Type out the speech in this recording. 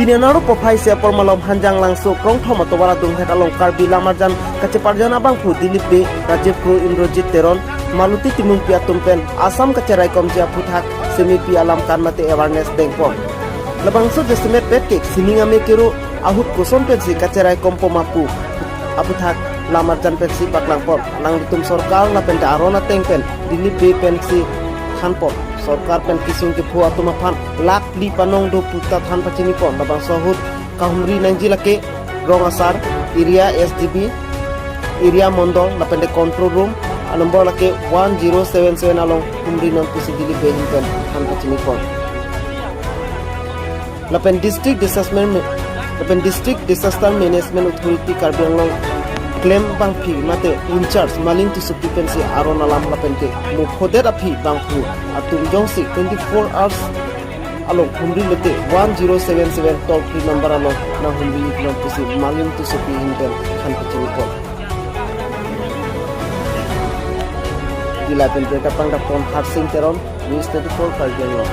Pinanaro Popai se Pormalom Hanjang Langso Krong Thoma Tobara Dung Het Along Karbi Lamarjan Kaceparjana Bangpu Dilip B Rajiv Pro Indrojit Teron Maluti Timung Pia Tumpen Asam Kacerai Komjia Puthak Semi Pi Alam Karmate Awareness Dengpon Labangso Destimet Petkek Sininga Mekiro Ahut Kuson Pensi Kacerai Kompo Mapu Aputhak Lamarjan Pensi Paklangpon Lang Ditum Sorkal La Penta Arona Tengpen Dilip B Pensi Khanpon Sorkar pen kisung ke phua tuma phan lak li panong do puta than pachini pon labang sohut kahumri nanjila ke rong asar area SDB area mondol na pende control room anombo lake 1077 along humri non pusidili behin pen than pachini pon lapen district disaster management authority Karbi Anglong claim bang phi mate in-charge maling to supplipensi aron alam lapente mo khoder aphi bang phu atung jong si 24 hours along humri lete 1077 toll free number along na humri non pusi maling to supli hinten khan pachini pon dila pen beta pang da pon har sing teron news 24 Karbi Anglong